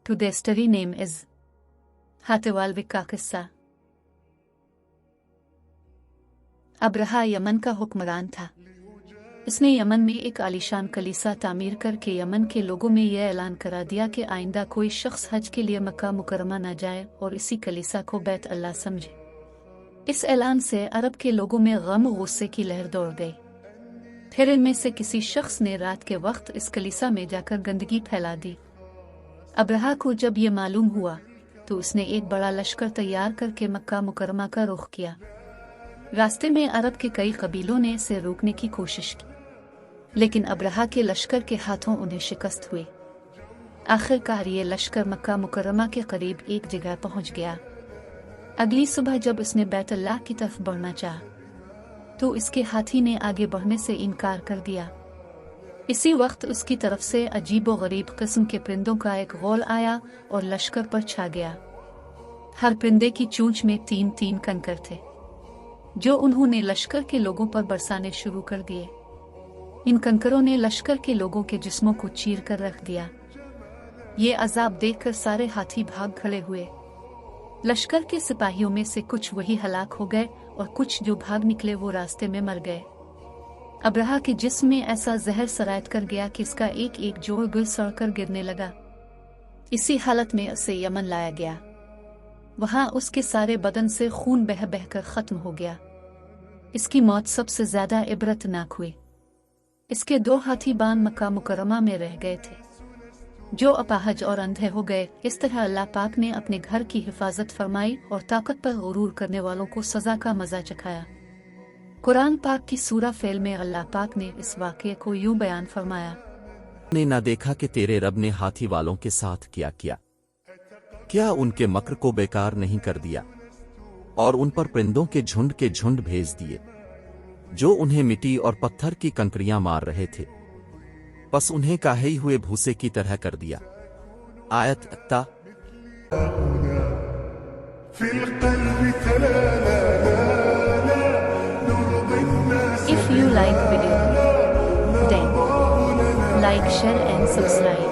Today's story name is हाथेवालविक का किस्सा। अब्रहा Yemen का हुक्मरान था। इसने यमन में एक आलीशान कलीसा तामीर करके यमन के लोगों में यह ऐलान करा दिया कि आइंदा कोई शख्स हज के लिए मक्का मुकरमा न जाए और इसी कलीसा को बैत अल्लाह समझे। इस ऐलान से अरब के लोगों में गम और गुस्से की लहर दौड़ गई। फिर इनमें से किसी शख्स ने रात के वक्त इस कलीसा में जाकर गंदगी फैला दी। अब्रहा को जब ये मालूम हुआ तो उसने एक बड़ा लश्कर तैयार करके मक्का मुकरमा का रुख किया। रास्ते में अरब के कई कबीलों ने इसे रोकने की कोशिश की, लेकिन अब्रहा के लश्कर के हाथों उन्हें शिकस्त हुई। आखिरकार ये लश्कर मक्का मुकरमा के करीब एक जगह पहुंच गया। अगली सुबह जब उसने बैतुल्लाह की तरफ बढ़ना चाहा तो इसके हाथी ने आगे बढ़ने से इनकार कर दिया। इसी वक्त उसकी तरफ से अजीब व गरीब किस्म के परिंदों का एक गौल आया और लश्कर पर छा गया। हर परिंदे की चोंच में 3-3 कंकर थे, जो उन्होंने लश्कर के लोगों पर बरसाने शुरू कर दिए। इन कंकरों ने लश्कर के लोगों के जिस्मों को चीर कर रख दिया। ये अजाब देखकर सारे हाथी भाग खड़े हुए। लश्कर के सिपाहियों में से कुछ वही हलाक हो गए और कुछ जो भाग निकले वो रास्ते में मर गए। अब्रहा के जिस्म में ऐसा जहर सरायत कर गया कि इसका एक एक जोड़ गुल सड़कर गिरने लगा। इसी हालत में उसे यमन लाया गया। वहां उसके सारे बदन से खून बह बह कर खत्म हो गया। इसकी मौत सबसे ज्यादा इबरतनाक हुई। इसके 2 हाथी बान मक्का मुकरमा में रह गए थे, जो अपाहज और अंधे हो गए। इस तरह अल्लाह पाक ने अपने घर की हिफाजत फरमाई और ताकत पर गुरूर करने वालों को सजा का मजा चखाया। कुरान पाक की सूरा फेल में अल्लाह पाक ने इस वाक़ये को यूं बयान फरमाया, ने ना देखा कि तेरे रब ने हाथी वालों के साथ क्या किया, क्या उनके मक्र को बेकार नहीं कर दिया और उन पर परिंदों के झुंड भेज दिए, जो उन्हें मिट्टी और पत्थर की कंकरियां मार रहे थे, बस उन्हें काहे हुए भूसे की तरह कर दिया। आयत अत्ता। If you like video, then like, share and subscribe.